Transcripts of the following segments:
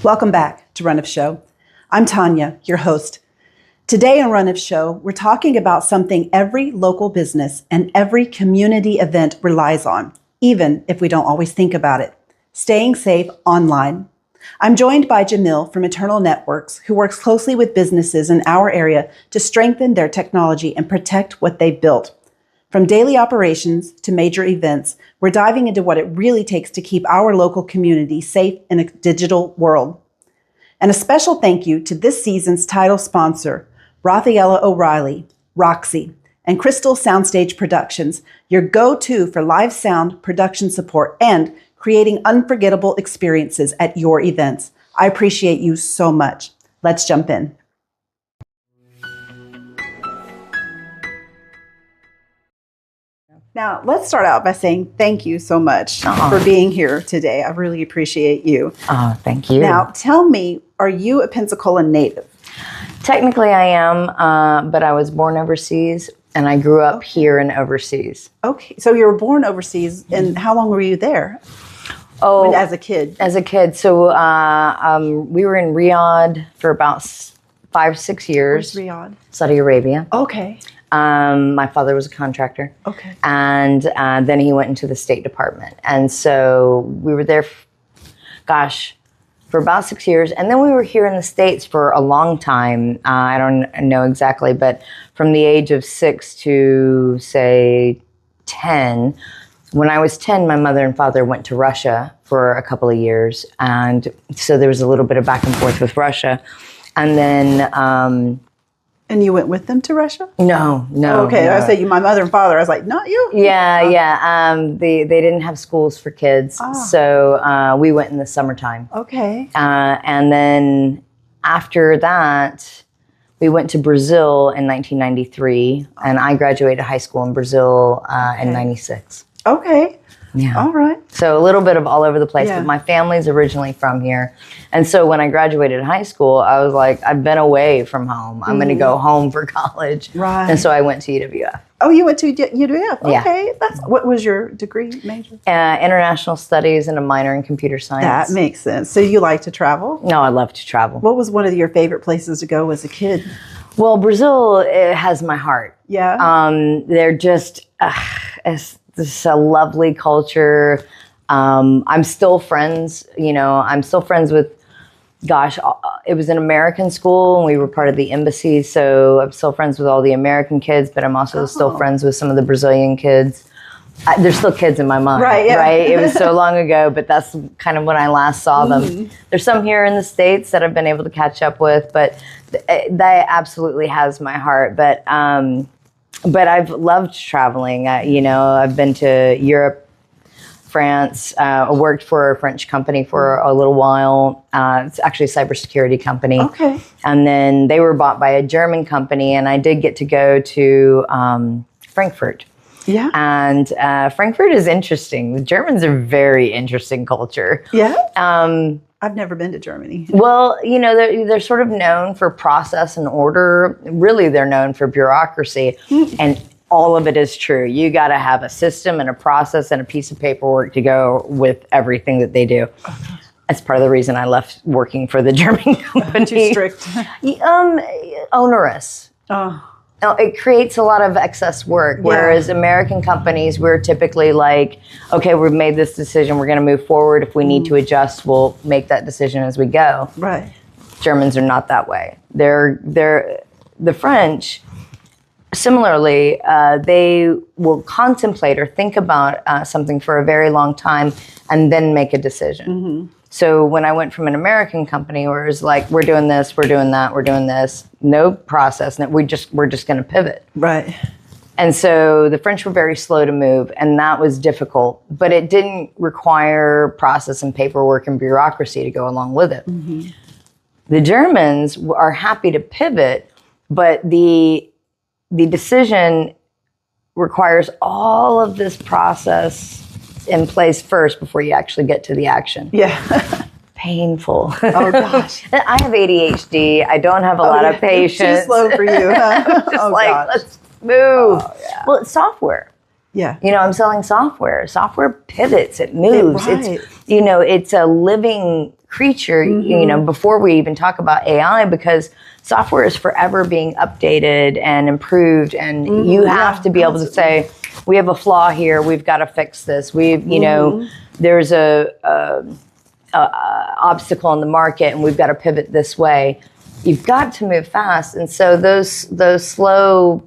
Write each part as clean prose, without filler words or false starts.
Welcome back to Run of Show. I'm Tanya, your host. Today on Run of Show, we're talking about something every local business and every community event relies on, even if we don't always think about it: staying safe online. I'm joined by Jamille from Eternal Networks, who works closely with businesses in our area to strengthen their technology and protect what they've built. From daily operations to major events, we're diving into what it really takes to keep our local community safe in a digital world. And a special thank you to this season's title sponsor, Rothiella O'Reilly, Roxy, and Crystal Soundstage Productions, your go-to for live sound production support and creating unforgettable experiences at your events. I appreciate you so much. Let's jump in. Now, let's start out by saying thank you so much for being here today. I really appreciate you. Oh, thank you. Now, tell me, are you a Pensacola native? Technically, I am, but I was born overseas, and I grew up here and overseas. Okay, so you were born overseas, and how long were you there? Oh, as a kid? As a kid. So we were in Riyadh for about 5-6 years. Where's Riyadh? Saudi Arabia. Okay. My father was a contractor. Okay. And then he went into the State Department. And so we were there, for about 6 years. And then we were here in the States for a long time. I don't know exactly, but from the age of 6 to, say, 10. When I was 10, my mother and father went to Russia for a couple of years. And so there was a little bit of back and forth with Russia. And then... And you went with them to Russia? No. Okay, no. I said my mother and father. I was like, not you? Yeah. They didn't have schools for kids, so we went in the summertime. Okay. And then after that, we went to Brazil in 1993, and I graduated high school in Brazil in 96. Okay. Yeah. All right. So a little bit of all over the place, Yeah. but my family's originally from here. And so when I graduated high school, I was like, I've been away from home. I'm going to go home for college. Right. And so I went to UWF. Oh, you went to UWF. Yeah. Okay. What was your degree major? International studies and a minor in computer science. That makes sense. So you like to travel? No, I love to travel. What was one of your favorite places to go as a kid? Well, Brazil, it has my heart. Yeah. They're just, it's a lovely culture. I'm still friends, I'm still friends with, it was an American school and we were part of the embassy. So I'm still friends with all the American kids, but I'm also still friends with some of the Brazilian kids. They're still kids in my mind, right? Yeah. Right? It was so long ago, but that's kind of when I last saw them. There's some here in the States that I've been able to catch up with, but that absolutely has my heart. But I've loved traveling. I've been to Europe, France. I worked for a French company for a little while. It's actually a cybersecurity company. Okay. And then they were bought by a German company, and I did get to go to Frankfurt. Yeah. And Frankfurt is interesting. The Germans are very interesting culture. Yeah. I've never been to Germany. Well, they're sort of known for process and order. Really, they're known for bureaucracy. And all of it is true. You got to have a system and a process and a piece of paperwork to go with everything that they do. That's part of the reason I left working for the German company. Too strict. Onerous. Oh. It creates a lot of excess work, whereas American companies, we're typically like, okay, we've made this decision, we're going to move forward. If we need to adjust, we'll make that decision as we go. Right. Germans are not that way. They're the French, similarly, they will contemplate or think about something for a very long time and then make a decision. So when I went from an American company where it was like, we're doing this, we're doing that, we're doing this, no process, we're just going to pivot. Right. And so the French were very slow to move, and that was difficult, but it didn't require process and paperwork and bureaucracy to go along with it. The Germans are happy to pivot, but the decision requires all of this process in place first before you actually get to the action. Yeah. Painful. Oh gosh. I have ADHD. I don't have a lot of patience. Too slow for you. Huh? Just let's move. Oh, yeah. Well, it's software. Yeah. I'm selling software. Software pivots. It moves. Right. It's a living creature, you know, before we even talk about AI, because software is forever being updated and improved, and you have to be able to say, we have a flaw here, we've got to fix this. You know, there's a obstacle in the market, and we've got to pivot this way. You've got to move fast, and so those slow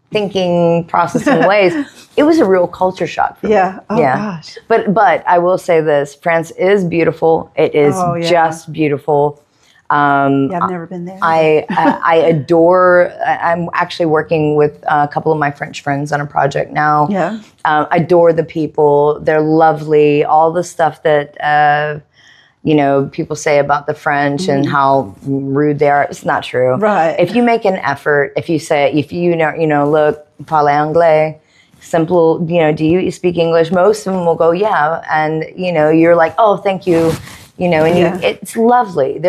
thinking, processing ways, it was a real culture shock for me. Oh gosh. But I will say this, France is beautiful. It is just beautiful. I've never been there. I adore, I'm actually working with a couple of my French friends on a project now. Adore the people. They're lovely. All the stuff that, you know, people say about the French and how rude they are. It's not true. Right. If you make an effort, if you know, look, parle anglais, simple, you know, do you speak English? Most of them will go, yeah. And, you know, you're like, oh, thank you. You know, and it's lovely.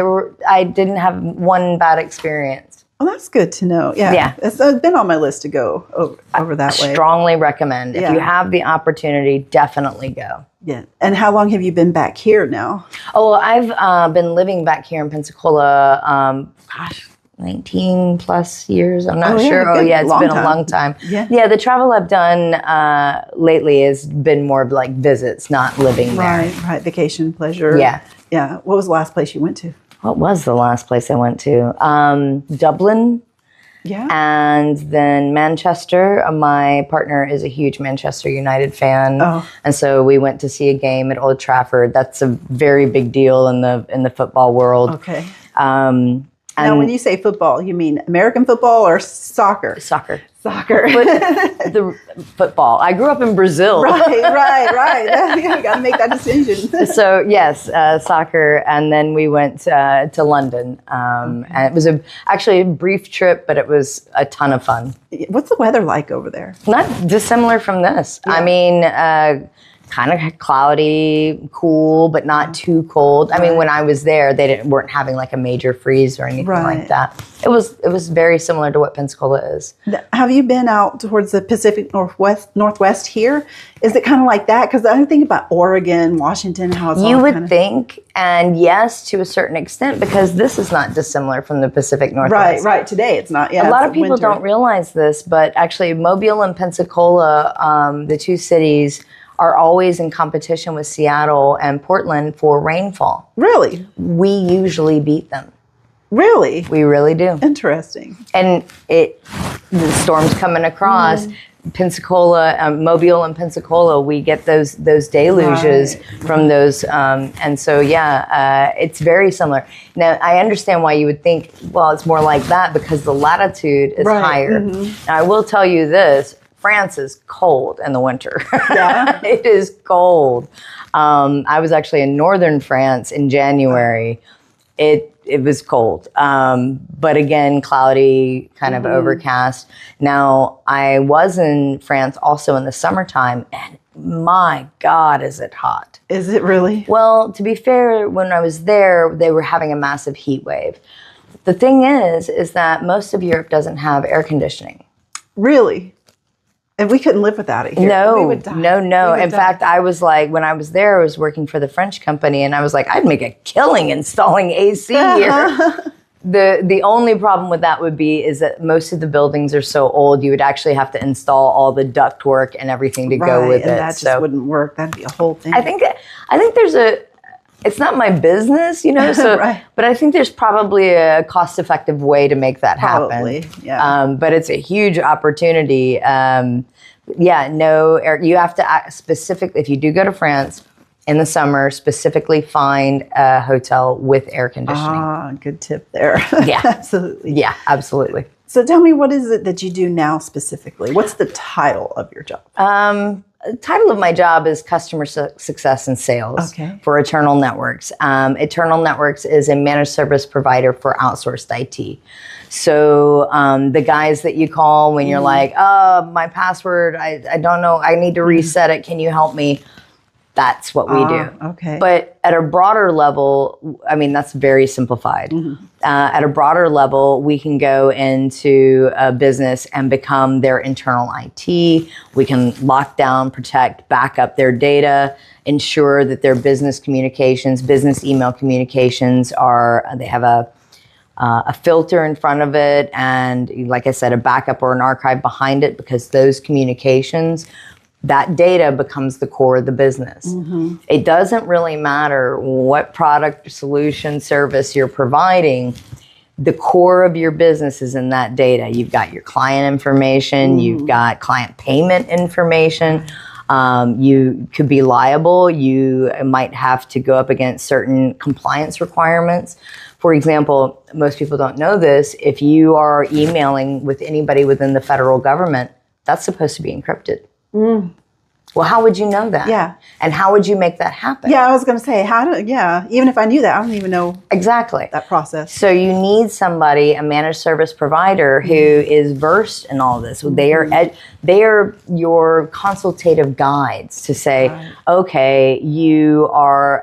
I didn't have one bad experience. Well, that's good to know. Yeah. It's been on my list to go over that way. Strongly recommend. If you have the opportunity, definitely go. Yeah. And how long have you been back here now? Oh, well, I've been living back here in Pensacola, 19 plus years. I'm not sure. Oh, yeah, it's been a long time. Yeah, the travel I've done lately has been more of like visits, not living there. Right. Vacation, pleasure. Yeah. What was the last place you went to? What was the last place I went to? Dublin. Yeah. And then Manchester. My partner is a huge Manchester United fan. And so we went to see a game at Old Trafford. That's a very big deal in the football world. Okay. Now, when you say football, you mean American football or soccer? Soccer. But the football. I grew up in Brazil. Right. You got to make that decision. So yes, soccer, and then we went to London, and it was actually a brief trip, but it was a ton of fun. What's the weather like over there? Not dissimilar from this. I mean, kind of cloudy, cool, but not too cold. I mean, when I was there, they weren't having like a major freeze or anything like that. It was very similar to what Pensacola is. Have you been out towards the Pacific Northwest here? Is it kind of like that? Because I think about Oregon, Washington, how it's you would think, and yes, to a certain extent, because this is not dissimilar from the Pacific Northwest. Right. Today it's not. A lot of people don't realize this, but actually Mobile and Pensacola, the two cities, are always in competition with Seattle and Portland for rainfall. Really? We usually beat them. Really? We really do. Interesting. And the storms coming across Pensacola, Mobile and Pensacola, we get those deluges from those. And so, it's very similar. Now, I understand why you would think, well, it's more like that because the latitude is higher. Now, I will tell you this. France is cold in the winter. Yeah. It is cold. I was actually in northern France in January. It was cold. But again, cloudy, kind of overcast. Now, I was in France also in the summertime, and my God, is it hot. Is it really? Well, to be fair, when I was there, they were having a massive heat wave. The thing is that most of Europe doesn't have air conditioning. Really? And we couldn't live without it here. No, we would die. No. In fact, I was like, when I was there, I was working for the French company, and I was like, I'd make a killing installing AC here. The only problem with that would be is that most of the buildings are so old, you would actually have to install all the ductwork and everything to go with it. And that just wouldn't work. That'd be a whole thing. I think there's it's not my business, you know, so, but I think there's probably a cost-effective way to make that happen. Probably, yeah. But it's a huge opportunity. You have to specifically, if you do go to France in the summer, specifically find a hotel with air conditioning. Good tip there. Yeah. Absolutely. Yeah, absolutely. So tell me, what is it that you do now specifically? What's the title of your job? The title of my job is Customer Success and Sales for Eternal Networks. Eternal Networks is a managed service provider for outsourced IT. So the guys that you call when you're like, oh, my password, I don't know, I need to reset it. Can you help me? That's what we do. Okay. But at a broader level, I mean, that's very simplified. At a broader level, we can go into a business and become their internal IT. We can lock down, protect, back up their data, ensure that their business communications, business email communications they have a filter in front of it. And like I said, a backup or an archive behind it, because those communications, that data becomes the core of the business. It doesn't really matter what product, solution, service you're providing. The core of your business is in that data. You've got your client information, you've got client payment information. You could be liable. You might have to go up against certain compliance requirements. For example, most people don't know this. If you are emailing with anybody within the federal government, that's supposed to be encrypted. Well, how would you know that? Yeah. And how would you make that happen? Yeah, I was going to say, even if I knew that, I don't even know exactly that process. So you need somebody, a managed service provider, who is versed in all this. They are your consultative guides to say, okay, you are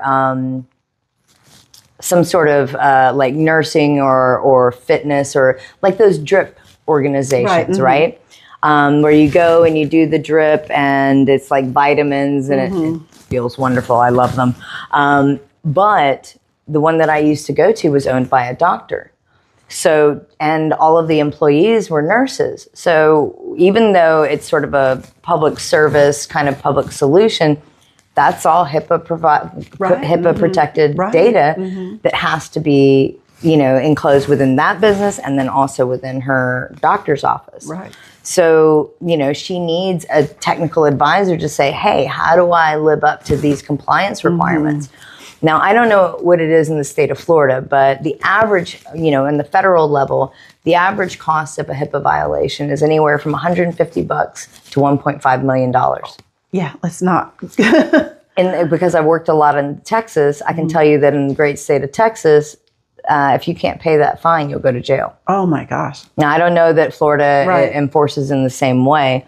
some sort of like nursing or fitness, or like those drip organizations, right? Where you go and you do the drip, and it's like vitamins, and it feels wonderful. I love them. But the one that I used to go to was owned by a doctor. So, and all of the employees were nurses. So even though it's sort of a public service kind of public solution, that's all HIPAA protected data that has to be, enclosed within that business, and then also within her doctor's office. Right. So, she needs a technical advisor to say, hey, how do I live up to these compliance requirements? Now, I don't know what it is in the state of Florida, but the average, in the federal level, the average cost of a HIPAA violation is anywhere from $150 to $1.5 million. Yeah, let's not. And because I've worked a lot in Texas, I can tell you that in the great state of Texas, if you can't pay that fine, you'll go to jail. Oh my gosh. Now, I don't know that Florida enforces in the same way,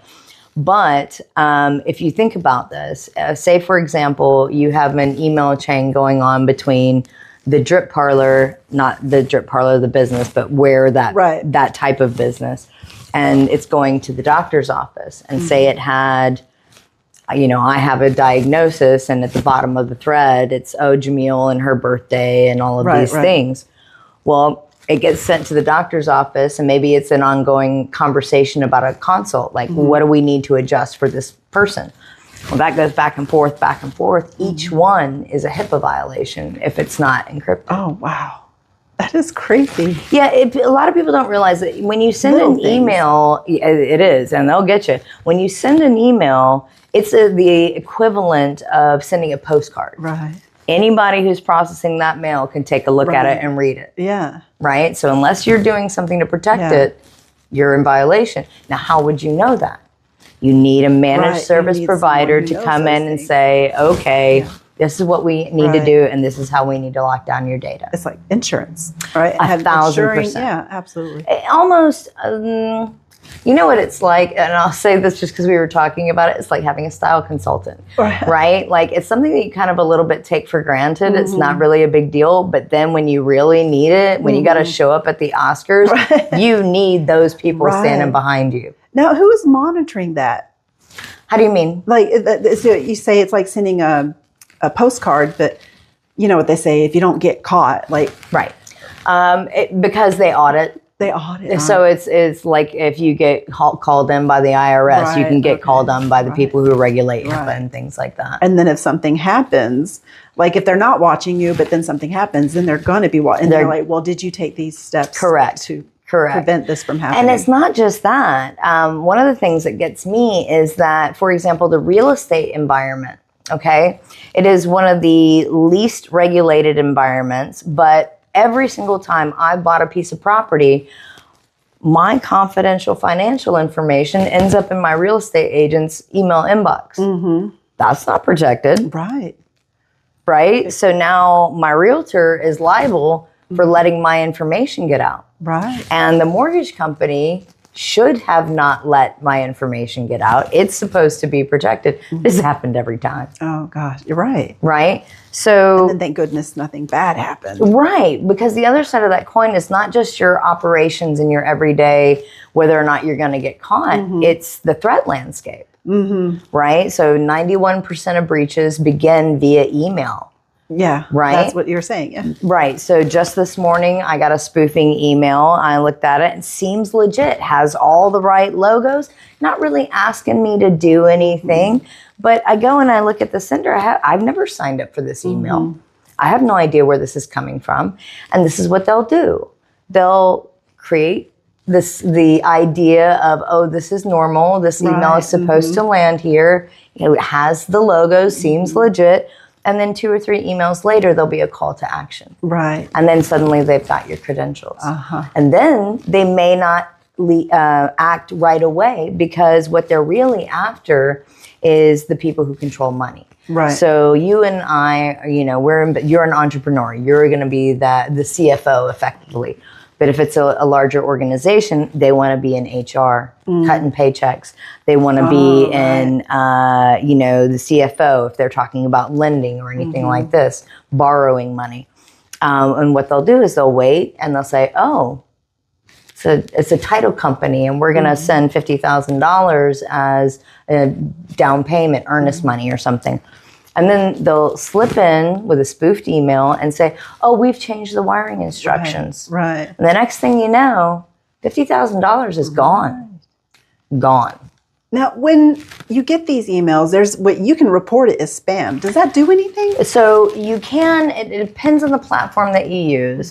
but if you think about this, say, for example, you have an email chain going on between the drip parlor, not the drip parlor, the business, but where that type of business, and it's going to the doctor's office, and say it had, I have a diagnosis, and at the bottom of the thread, it's, Jamille and her birthday and all of these things. Well, it gets sent to the doctor's office, and maybe it's an ongoing conversation about a consult. Like, what do we need to adjust for this person? Well, that goes back and forth, back and forth. Each one is a HIPAA violation if it's not encrypted. Oh, wow. That is crazy. Yeah, a lot of people don't realize that when you send an email, it is, and they'll get you. When you send an email, it's the equivalent of sending a postcard. Right. Anybody who's processing that mail can take a look at it and read it. Yeah. Right? So unless you're doing something to protect it, you're in violation. Now, how would you know that? You need a managed service provider to come in and say, okay, this is what we need to do, and this is how we need to lock down your data. It's like insurance, right? 1,000%. Yeah, absolutely. Almost, you know what it's like, and I'll say this just because we were talking about it, it's like having a style consultant, right? Like, it's something that you kind of a little bit take for granted. It's not really a big deal, but then when you really need it, when you got to show up at the Oscars, you need those people standing behind you. Now, who is monitoring that? How do you mean? Like, so you say it's like sending a postcard, but you know what they say, if you don't get caught, like... Right. Because they audit. They audit. So it's like if you get called in by the IRS, you can get called on by the people who regulate HIPAA and things like that. And then if something happens, like if they're not watching you, but then something happens, then they're going to be watching. And they're like, well, did you take these steps to prevent this from happening? And it's not just that. One of the things that gets me is that, for example, the real estate environment, okay? It is one of the least regulated environments, but every single time I bought a piece of property, my confidential financial information ends up in my real estate agent's email inbox. That's not protected. Right? So now my realtor is liable for letting my information get out. Right. And the mortgage company should have not let my information get out. It's supposed to be protected. This happened every time. Oh gosh, you're right. Right? So, and then thank goodness nothing bad happened. Right, because the other side of that coin is not just your operations in your everyday, whether or not you're going to get caught, it's the threat landscape. Right? So 91% of breaches begin via email. Yeah, right. That's what you're saying. Yeah. Right. So just this morning, I got a spoofing email. I looked at it and it seems legit, has all the right logos, not really asking me to do anything. But I go and I look at the sender. I've never signed up for this email. I have no idea where this is coming from. And this is what they'll do. They'll create the idea of, oh, this is normal. This email is supposed to land here. You know, it has the logo, seems legit. And then 2 or 3 emails later, there'll be a call to action. Right. And then suddenly they've got your credentials. And then they may not act right away because what they're really after is the people who control money. Right. So you and I, you know, you're an entrepreneur. You're going to be the CFO effectively. But if it's a larger organization, they want to be in HR, cutting paychecks. They want to be in, you know, the CFO if they're talking about lending or anything like this, borrowing money. And what they'll do is they'll wait and they'll say, oh, it's a title company and we're going to send $50,000 as a down payment, earnest money or something. And then they'll slip in with a spoofed email and say, oh, we've changed the wiring instructions. Right. And the next thing you know, $50,000 is gone. Gone. Now, when you get these emails, there's what you can report it as spam. Does that do anything? So you can, it depends on the platform that you use.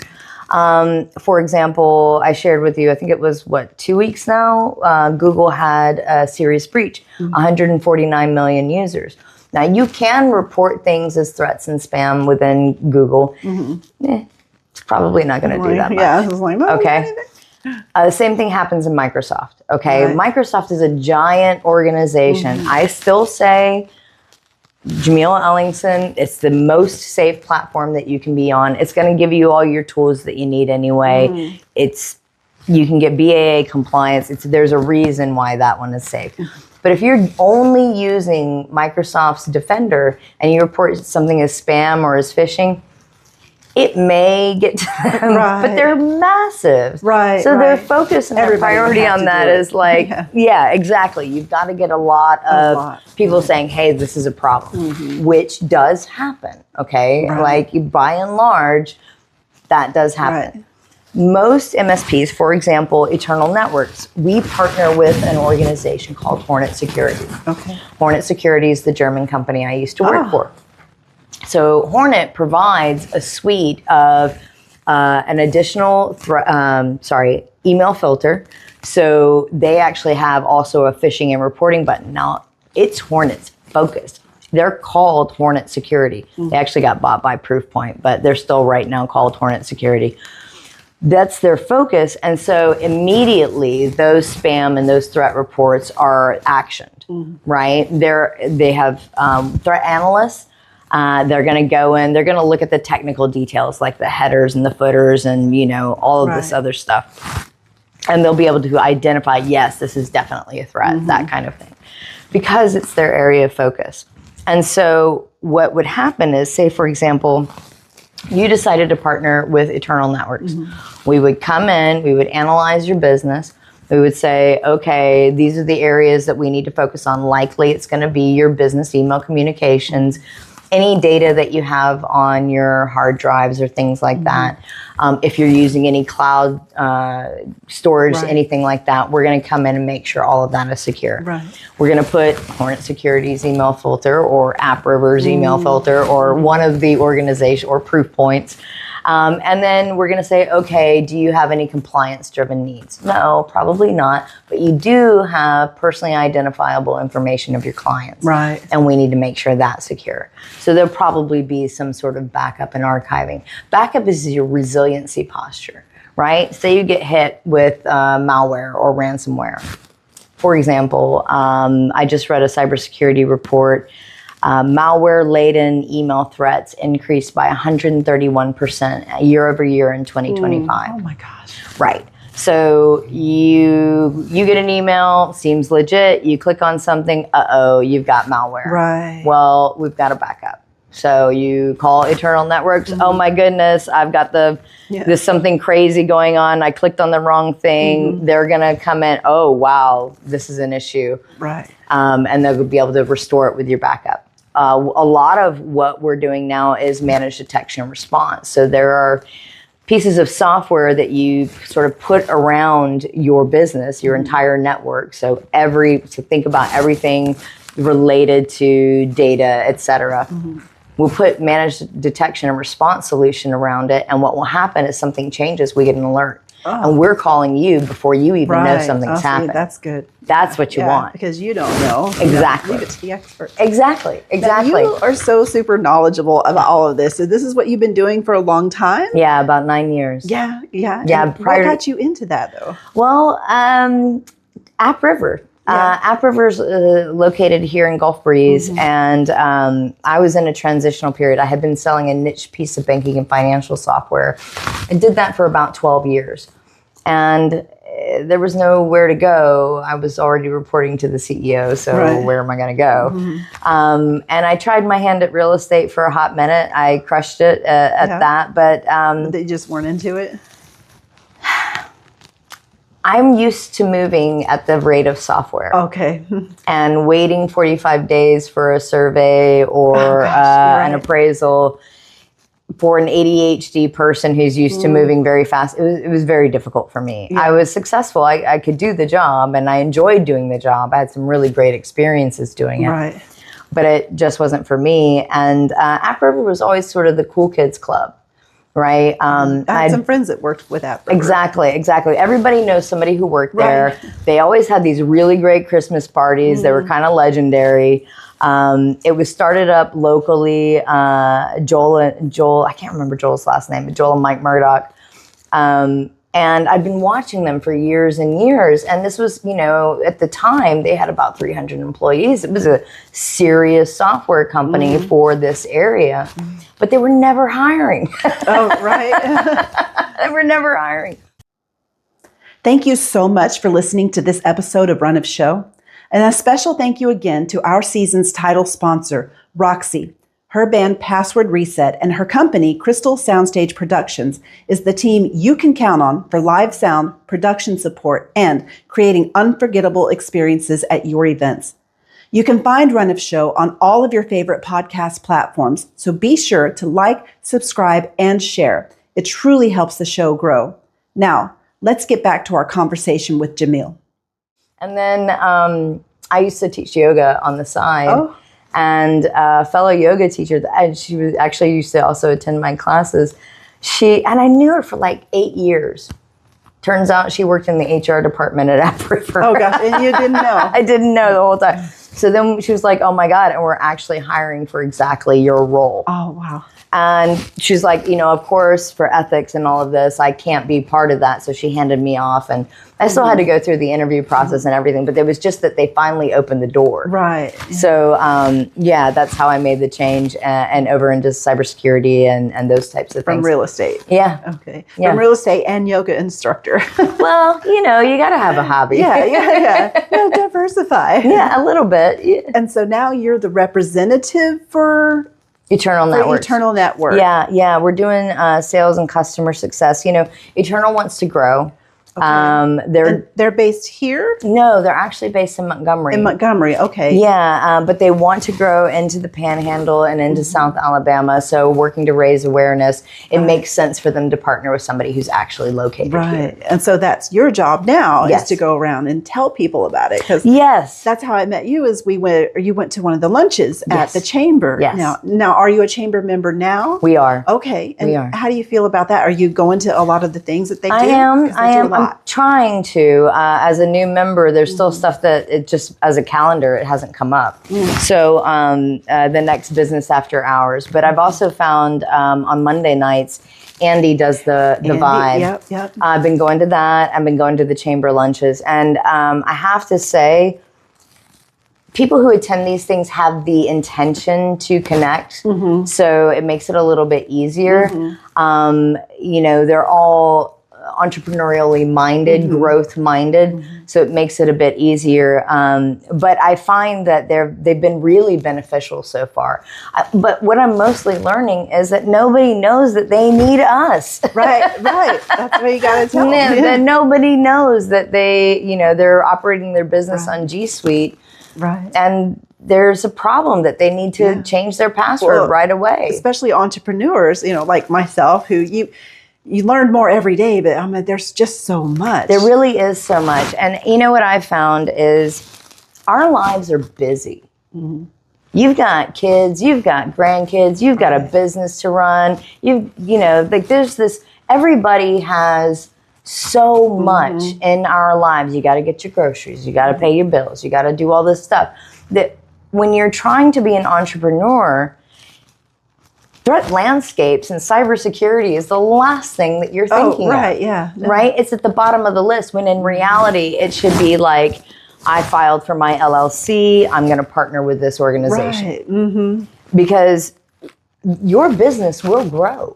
For example, I shared with you, I think it was 2 weeks now, Google had a serious breach, 149 million users. Now, you can report things as threats and spam within Google. It's probably not going to do that much. Yeah, I was like, no, okay. The same thing happens in Microsoft. Okay. Right. Microsoft is a giant organization. I still say Jamille Ellingson, it's the most safe platform that you can be on. It's going to give you all your tools that you need anyway. You can get BAA compliance. There's a reason why that one is safe. But if you're only using Microsoft's Defender and you report something as spam or as phishing, it may get to them, but they're massive. Right. So their focus and their priority on that is like, yeah, exactly. You've got to get a lot of people saying, hey, this is a problem, which does happen. Okay. Like by and large, that does happen. Most MSPs, for example, Eternal Networks, we partner with an organization called Hornet Security. Okay. Hornet Security is the German company I used to work for. So Hornet provides a suite of an additional email filter. So they actually have also a phishing and reporting button. Now, it's Hornet's focused. They're called Hornet Security. They actually got bought by Proofpoint, but they're still right now called Hornet Security. That's their focus. And so immediately those spam and those threat reports are actioned, right? They have threat analysts. They're going to go in, they're going to look at the technical details like the headers and the footers and, you know, all of this other stuff. And they'll be able to identify, yes, this is definitely a threat, that kind of thing, because it's their area of focus. And so what would happen is, say, for example, you decided to partner with Eternal Networks. We would come in, we would analyze your business. We would say, okay, these are the areas that we need to focus on. Likely it's going to be your business email communications, any data that you have on your hard drives or things like that. If you're using any cloud storage, anything like that, we're going to come in and make sure all of that is secure. We're going to put Hornet Security's email filter or AppRiver's email filter or one of the organization or Proofpoint's. And then we're going to say, okay, do you have any compliance-driven needs? No, probably not. But you do have personally identifiable information of your clients. Right. And we need to make sure that's secure. So there'll probably be some sort of backup and archiving. Backup is your resiliency posture, right? Say you get hit with malware or ransomware. For example, I just read a cybersecurity report. Malware-laden email threats increased by 131% year over year in 2025. Oh my gosh. Right. So you get an email, seems legit. You click on something, you've got malware. Right. Well, we've got a backup. So you call Eternal Networks. Oh my goodness, I've got there's something crazy going on. I clicked on the wrong thing. They're gonna come in. Oh wow, this is an issue. Right. And they'll be able to restore it with your backup. A lot of what we're doing now is managed detection and response. So there are pieces of software that you sort of put around your business, your entire network. So think about everything related to data, et cetera. We'll put managed detection and response solution around it. And what will happen is something changes, we get an alert. And we're calling you before you even know something's happened. That's good. That's what you want. Because you don't know. Exactly. Leave it to the expert. Exactly. Now, you are so super knowledgeable about all of this. So this is what you've been doing for a long time? Yeah, about 9 years. Yeah. Yeah. What got you into that, though? Well, App River. App River's located here in Gulf Breeze, and I was in a transitional period. I had been selling a niche piece of banking and financial software. I did that for about 12 years, and there was nowhere to go. I was already reporting to the CEO, so where am I going to go? And I tried my hand at real estate for a hot minute. I crushed it at that, but they just weren't into it. I'm used to moving at the rate of software. Okay. And waiting 45 days for a survey or an appraisal for an ADHD person who's used to moving very fast. It was very difficult for me. I was successful. I could do the job and I enjoyed doing the job. I had some really great experiences doing it. Right. But it just wasn't for me. And App River was always sort of the cool kids club. Right. I had some friends that worked with App River. Exactly. Everybody knows somebody who worked there. They always had these really great Christmas parties. They were kind of legendary. It was started up locally. Joel, I can't remember Joel's last name, but Joel and Mike Murdoch. And I've been watching them for years and years. And this was, at the time, they had about 300 employees. It was a serious software company for this area. But they were never hiring. Oh, right. They were never hiring. Thank you so much for listening to this episode of Run of Show. And a special thank you again to our season's title sponsor, Roxy. Her band Password Reset and her company, Crystal Soundstage Productions, is the team you can count on for live sound, production support, and creating unforgettable experiences at your events. You can find Run of Show on all of your favorite podcast platforms, so be sure to like, subscribe, and share. It truly helps the show grow. Now, let's get back to our conversation with Jamille. And then I used to teach yoga on the side. And a fellow yoga teacher, she was actually used to also attend my classes. And I knew her for like 8 years. Turns out she worked in the HR department at App River. Oh, gosh. And you didn't know? I didn't know the whole time. So then she was like, oh, my God. And we're actually hiring for exactly your role. Oh, wow. And she's like, of course, for ethics and all of this, I can't be part of that. So she handed me off. And I still had to go through the interview process and everything. But it was just that they finally opened the door. Right. So, that's how I made the change and over into cybersecurity and those types of things. From real estate. Yeah. Okay. Yeah. From real estate and yoga instructor. Well, you got to have a hobby. Yeah. Diversify. Yeah, a little bit. Yeah. And so now you're the representative for Eternal Network. Eternal Network. Yeah. We're doing sales and customer success. Eternal wants to grow. Okay. They're based here? No, they're actually based in Montgomery. In Montgomery, okay. Yeah, but they want to grow into the Panhandle and into South Alabama. So working to raise awareness, it makes sense for them to partner with somebody who's actually located here. And so that's your job now is to go around and tell people about it. Yes. That's how I met you. You went to one of the lunches at the chamber. Yes. Now, are you a chamber member now? We are. Okay. And we are. How do you feel about that? Are you going to a lot of the things that they do? I am. I'm trying to. As a new member, there's still stuff that it just, as a calendar, it hasn't come up. So the next business after hours. But I've also found on Monday nights, Andy does the vibe. Yep. I've been going to that. I've been going to the chamber lunches. And I have to say, people who attend these things have the intention to connect. So it makes it a little bit easier. They're all entrepreneurially minded, growth minded. So it makes it a bit easier. But I find that they've been really beneficial so far. But what I'm mostly learning is that nobody knows that they need us. Right. That's what you got to tell them. That nobody knows that they're operating their business on G Suite. Right. And there's a problem that they need to change their password right away. Especially entrepreneurs, like myself, who you learn more every day, but I mean, there's just so much. There really is so much. And you know what I found is our lives are busy. You've got kids, you've got grandkids, you've got a business to run. There's this, everybody has so much in our lives. You got to get your groceries, you got to pay your bills, you got to do all this stuff. That when you're trying to be an entrepreneur, threat landscapes and cybersecurity is the last thing that you're thinking of. Right? It's at the bottom of the list, when in reality, it should be like, I filed for my LLC, I'm going to partner with this organization. Because your business will grow.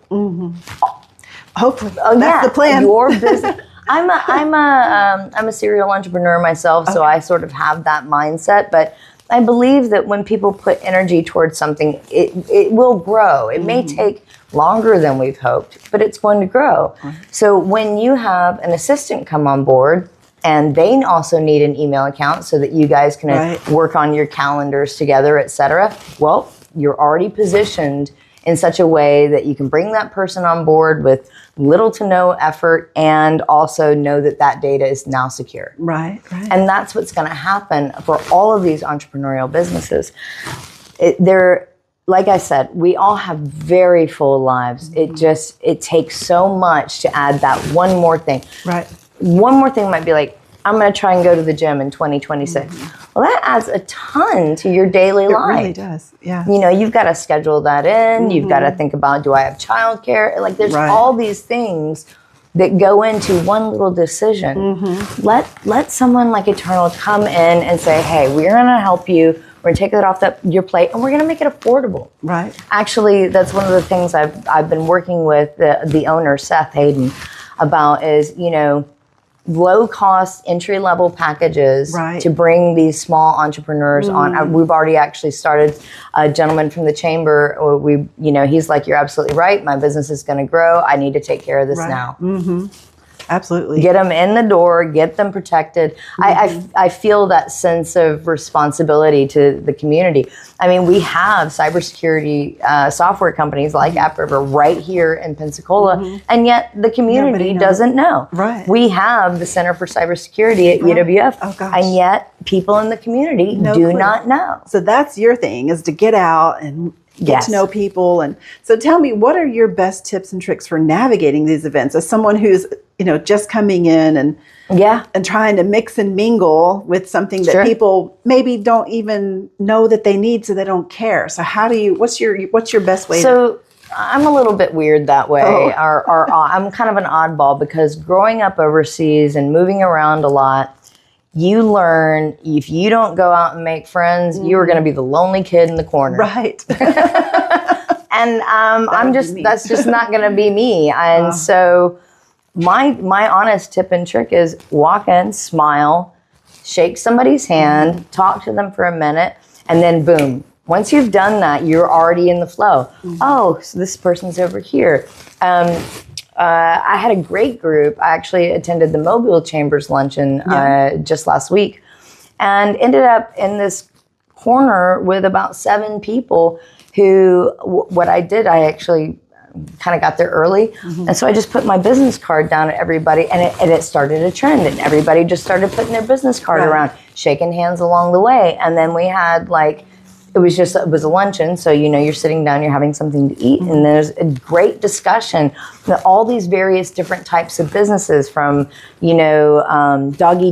Hopefully. That's the plan. Your business. I'm a serial entrepreneur myself, so I sort of have that mindset. But I believe that when people put energy towards something, it will grow. It may take longer than we've hoped, but it's going to grow. So when you have an assistant come on board, and they also need an email account so that you guys can work on your calendars together, et cetera, well, you're already positioned in such a way that you can bring that person on board with little to no effort, and also know that that data is now secure. Right. And that's what's going to happen for all of these entrepreneurial businesses. Like I said, we all have very full lives. It takes so much to add that one more thing. Right. One more thing might be like, I'm going to try and go to the gym in 2026. Well, that adds a ton to your daily life. It really does, yeah. You've got to schedule that in. You've got to think about, do I have childcare? Like, there's all these things that go into one little decision. Let someone like Eternal come in and say, hey, we're going to help you. We're going to take that off your plate, and we're going to make it affordable. Right. Actually, that's one of the things I've been working with the owner, Seth Hayden, about is, low-cost entry-level packages to bring these small entrepreneurs on. We've already actually started. A gentleman from the chamber, he's like, you're absolutely right. My business is going to grow. I need to take care of this now. Absolutely. Get them in the door, get them protected. I feel that sense of responsibility to the community. I mean, we have cybersecurity software companies like AppRiver right here in Pensacola, and yet the community doesn't know. Right. We have the Center for Cybersecurity at UWF, and yet people in the community do not know. So that's your thing, is to get out and get to know people. And so tell me, what are your best tips and tricks for navigating these events as someone who's just coming in and trying to mix and mingle with something that people maybe don't even know that they need, so they don't care. So what's your best way? So I'm a little bit weird that way. I'm kind of an oddball, because growing up overseas and moving around a lot, you learn if you don't go out and make friends, you're going to be the lonely kid in the corner. Right. And that's just not going to be me. And so my honest tip and trick is walk in, smile, shake somebody's hand, talk to them for a minute, and then boom. Once you've done that, you're already in the flow. Oh, so this person's over here. I had a great group. I actually attended the Mobile Chambers luncheon just last week, and ended up in this corner with about 7 people who, what I did, I actually kind of got there early. And so I just put my business card down at everybody, and it started a trend, and everybody just started putting their business card around, shaking hands along the way. And then we had it was a luncheon, so you're sitting down, you're having something to eat, and there's a great discussion. All these various different types of businesses, from doggy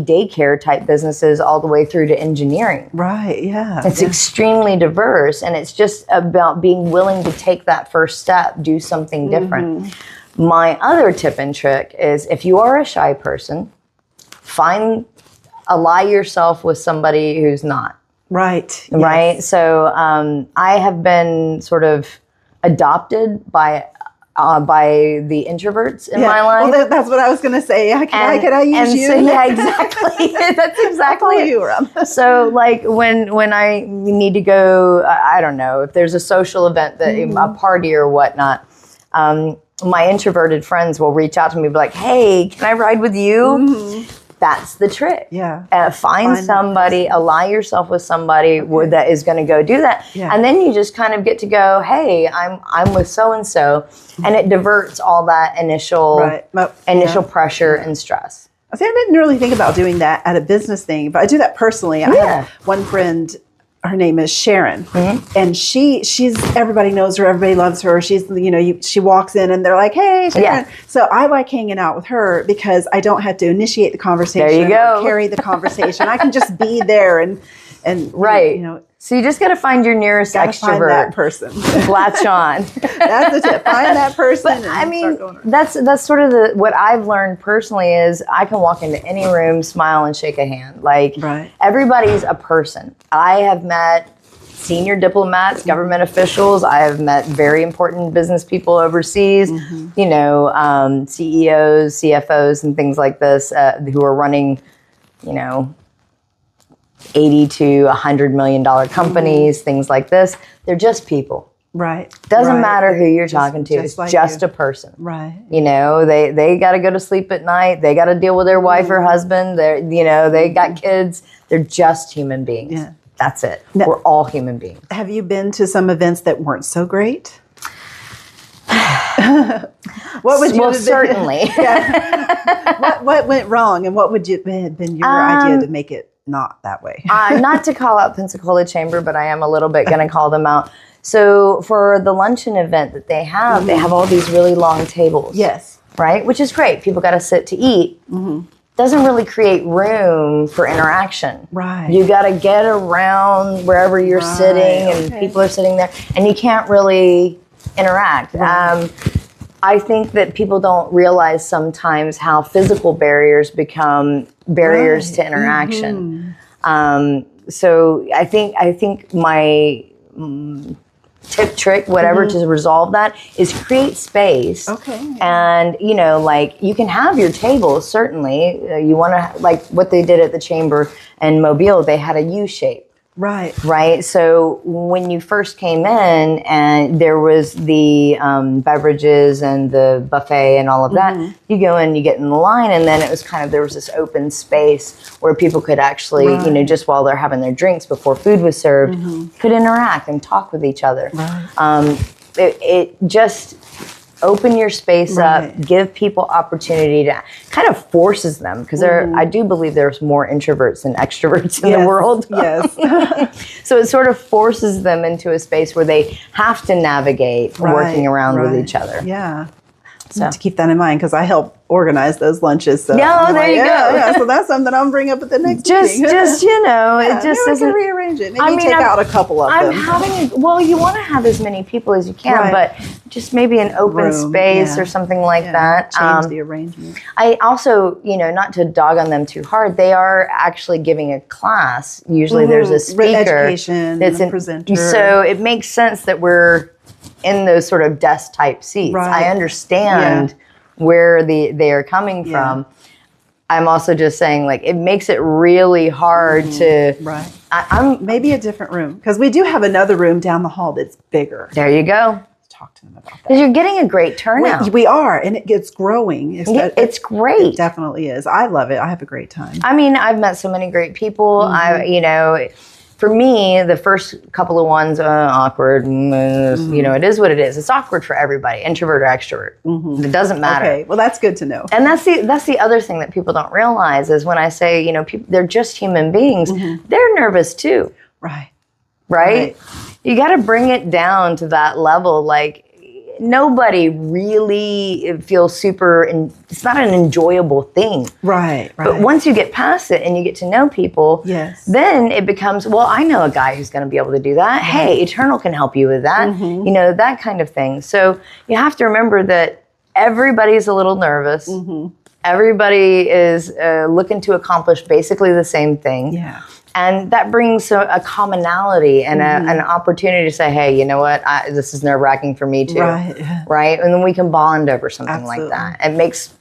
daycare type businesses all the way through to engineering. Right. Yeah. It's extremely diverse, and it's just about being willing to take that first step, do something different. My other tip and trick is, if you are a shy person, ally yourself with somebody who's not. Right. Right. So I have been sort of adopted by by the introverts in my life. Well, that's what I was going to say. Can I use you? So, yeah, exactly. That's exactly it. So like when I need to go, I don't know, if there's a social event, that a party or whatnot, my introverted friends will reach out to me and be like, hey, can I ride with you? That's the trick. Yeah. Find somebody, ally yourself with somebody that is going to go do that. Yeah. And then you just kind of get to go, hey, I'm with so-and-so. And it diverts all that initial pressure and stress. I didn't really think about doing that at a business thing, but I do that personally. I have one friend, her name is Sharon, and she's everybody knows her, everybody loves her. She's, she walks in and they're like, hey, Sharon. Yeah. So I like hanging out with her because I don't have to initiate the conversation. There you go. Or carry the conversation. I can just be there and right. So you just got to find your nearest extrovert. Find that person. Latch on. That's the tip. Find that person. But I mean, that's sort of what I've learned personally is I can walk into any room, smile, and shake a hand. Like everybody's a person. I have met senior diplomats, government officials. I have met very important business people overseas. CEOs, CFOs, and things like this who are running, 80 to $100 million companies, things like this. They're just people. Right. Doesn't matter who you're talking to. It's like just a person. Right. They got to go to sleep at night. They got to deal with their wife or husband. They got kids. They're just human beings. Yeah. That's it. Now, we're all human beings. Have you been to some events that weren't so great? What would you have been? Certainly. What went wrong, and what would have been your idea to make it not that way? Not to call out Pensacola Chamber, but I am a little bit going to call them out. So for the luncheon event that they have all these really long tables. Yes. Right? Which is great. People got to sit to eat. Doesn't really create room for interaction. Right. You got to get around wherever you're sitting, and people are sitting there, and you can't really interact. Right. I think that people don't realize sometimes how physical barriers become barriers to interaction. So I think my trick, whatever, to resolve that is create space. Okay. And, you can have your table, certainly. You want to, like what they did at the Chamber in Mobile, they had a U shape. Right. Right. So when you first came in and there was the beverages and the buffet and all of that, you go in, you get in the line, and then it was there was this open space where people could actually, just while they're having their drinks before food was served, could interact and talk with each other. Right. It just open your space up, give people opportunity to kind of forces them, because I do believe there's more introverts than extroverts in the world. Yes. So it sort of forces them into a space where they have to navigate working around with each other. Yeah. So to keep that in mind, because I help organize those lunches. So there you go. Yeah, so that's something I'm bringing up at the next meeting. It just isn't. Rearrange it. Maybe take out a couple of them. You want to have as many people as you can, but just maybe an open space or something like that. Change the arrangement. I also, not to dog on them too hard, they are actually giving a class. Usually there's a speaker. Education, and a presenter. So it makes sense that we're in those sort of desk type seats. I understand where they are coming from. I'm also just saying, it makes it really hard to. Right. I'm maybe a different room, because we do have another room down the hall that's bigger. There you go. Talk to them about that. Because you're getting a great turnout. We are, and it's growing. It's great. It definitely is. I love it. I have a great time. I mean, I've met so many great people. For me, the first couple of ones, awkward. It is what it is. It's awkward for everybody, introvert or extrovert. It doesn't matter. Okay, well, that's good to know. And that's the other thing that people don't realize is when I say, they're just human beings. They're nervous too. Right? You got to bring it down to that level. Nobody really feels it's not an enjoyable thing. Right. But once you get past it and you get to know people, then it becomes, I know a guy who's going to be able to do that. Hey, Eternal can help you with that. That kind of thing. So you have to remember that everybody's a little nervous. Everybody is looking to accomplish basically the same thing. And that brings a commonality and an opportunity to say, hey, you know what? This is nerve-wracking for me too. Right? And then we can bond over something like that. It makes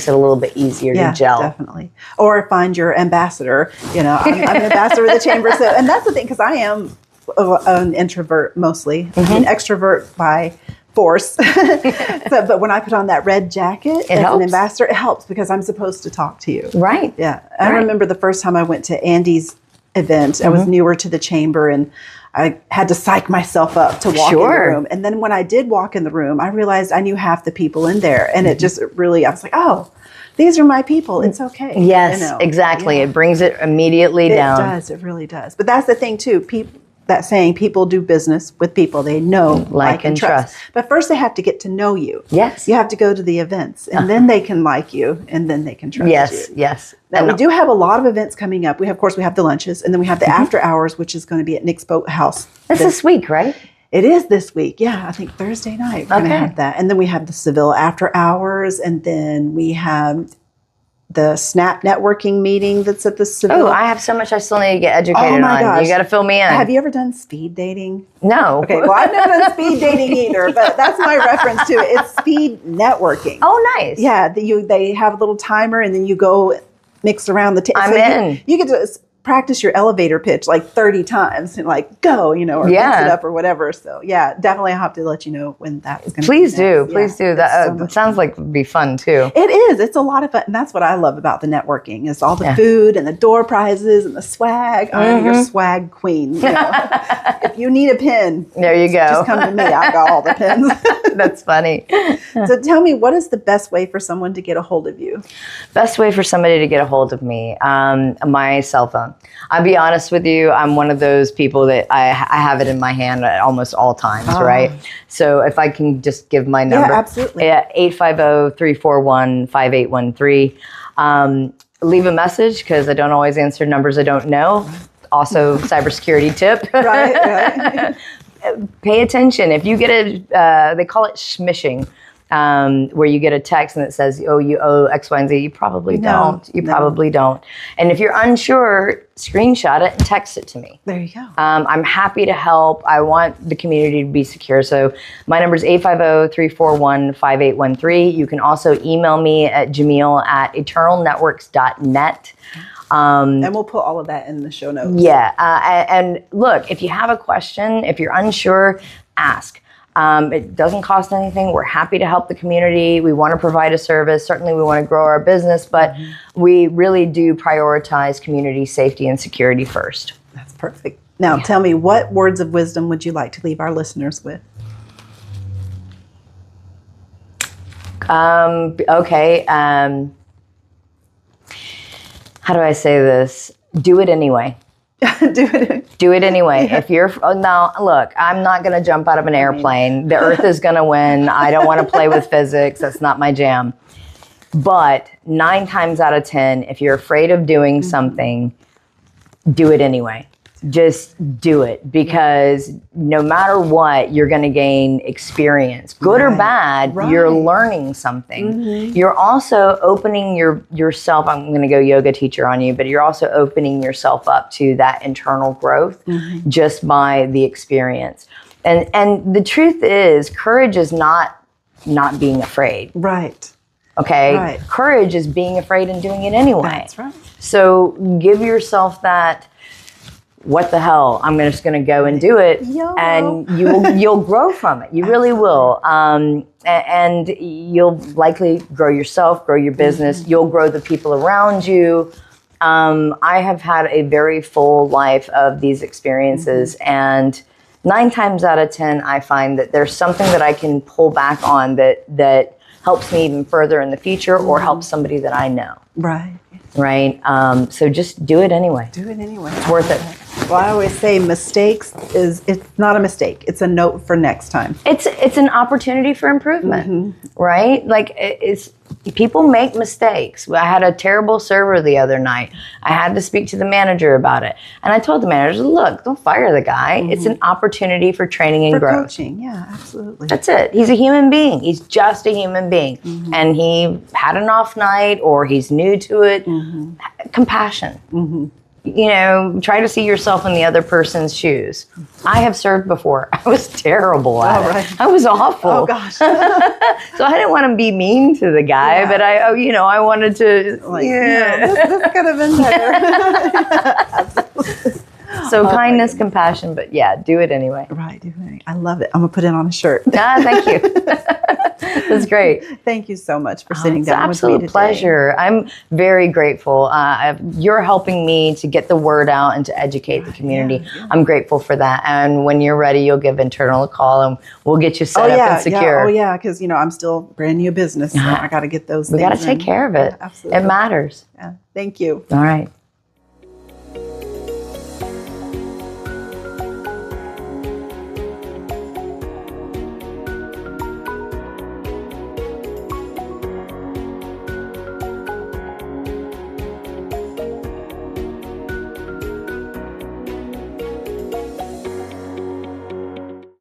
it a little bit easier to gel. Definitely. Or find your ambassador. You know, I'm an ambassador of the chamber. So, and that's the thing, because I am an introvert mostly, an extrovert by force. But when I put on that red jacket as an ambassador, it helps because I'm supposed to talk to you. Right. Yeah. I remember the first time I went to Andy's event. I was newer to the chamber and I had to psych myself up to walk in the room. And then when I did walk in the room, I realized I knew half the people in there. And it just really, I was like, oh, these are my people. It's okay. Yes, you know? Exactly. Yeah. It brings it immediately down. It does. It really does. But that's the thing too. That saying, people do business with people they know, like and trust. But first they have to get to know you. Yes. You have to go to the events and then they can like you and then they can trust you. Yes. Now we do have a lot of events coming up. Of course, we have the lunches and then we have the after hours, which is going to be at Nick's Boathouse. That's this week, right? It is this week. Yeah, I think Thursday night we're going to have that. And then we have the Seville after hours and then we have the Snap networking meeting that's at the Seville. Oh, I have so much I still need to get educated on. Gosh. You got to fill me in. Have you ever done speed dating? No. Okay, well, I've never done speed dating either, but that's my reference to it. It's speed networking. Oh, nice. Yeah, they have a little timer, and then you go mix around the table. I'm in. You get to practice your elevator pitch like 30 times and like go, you know, or mix it up or whatever. So yeah, definitely I'll have to let you know when that's going to be. Please do. That sounds like it would be fun too. It is. It's a lot of fun. And that's what I love about the networking is all the food and the door prizes and the swag. I'm your swag queen. You know? If you need a pin, there you go. Just come to me. I've got all the pins. That's funny. So tell me, what is the best way for someone to get a hold of you? Best way for somebody to get a hold of me, my cell phone. I'll be honest with you, I'm one of those people that I have it in my hand at almost all times, right? So if I can just give my number. Yeah, absolutely. 850-341-5813. Leave a message because I don't always answer numbers I don't know. Also, cybersecurity tip. Right. Pay attention. If you get they call it smishing. Where you get a text and it says, oh, you owe X, Y, and Z. You probably don't. You probably don't. And if you're unsure, screenshot it and text it to me. There you go. I'm happy to help. I want the community to be secure. So my number is 850-341-5813. You can also email me at jamille@eternalnetworks.net. And we'll put all of that in the show notes. Yeah. And look, if you have a question, if you're unsure, ask. It doesn't cost anything. We're happy to help the community. We want to provide a service. Certainly we want to grow our business, but we really do prioritize community safety and security first. That's perfect. Now tell me, what words of wisdom would you like to leave our listeners with? Okay. How do I say this? Do it anyway. Do it anyway. If you're now, look, I'm not going to jump out of an airplane. The Earth is going to win. I don't want to play with physics. That's not my jam. But 9 times out of 10, if you're afraid of doing something, do it anyway. Just do it, because no matter what, you're going to gain experience, good or bad. You're learning something. You're also opening yourself. I'm going to go yoga teacher on you, but you're also opening yourself up to that internal growth just by the experience. And the truth is, courage is not being afraid. Right. Okay. Right. Courage is being afraid and doing it anyway. That's right. So give yourself that. What the hell? I'm just going to go and do it, and you'll grow from it. You really will, and you'll likely grow yourself, grow your business. You'll grow the people around you. I have had a very full life of these experiences, and 9 times out of 10, I find that there's something that I can pull back on that helps me even further in the future, or helps somebody that I know. Right. Right. So just do it anyway. Do it anyway. It's worth it. Well, I always say it's not a mistake. It's a note for next time. It's an opportunity for improvement, right? Like people make mistakes. I had a terrible server the other night. I had to speak to the manager about it. And I told the manager, look, don't fire the guy. It's an opportunity for training and growth. Coaching, yeah, absolutely. That's it. He's a human being. He's just a human being. And he had an off night, or he's new to it. Compassion. try to see yourself in the other person's shoes. I have served before. I was terrible at it. Right. I was awful. Oh gosh. So I didn't want to be mean to the guy, but I wanted to. This could have been better. So kindness, compassion, but do it anyway. Right. I love it. I'm gonna put it on a shirt. Thank you. That's great. Thank you so much for sitting down with me today. It's an absolute pleasure. I'm very grateful. You're helping me to get the word out and to educate the community. Yeah. I'm grateful for that. And when you're ready, you'll give Internal a call and we'll get you set up and secure. Because I'm still brand new business, so I got to get those. We got to take care of it. Yeah, absolutely. It matters. Yeah. Thank you. All right.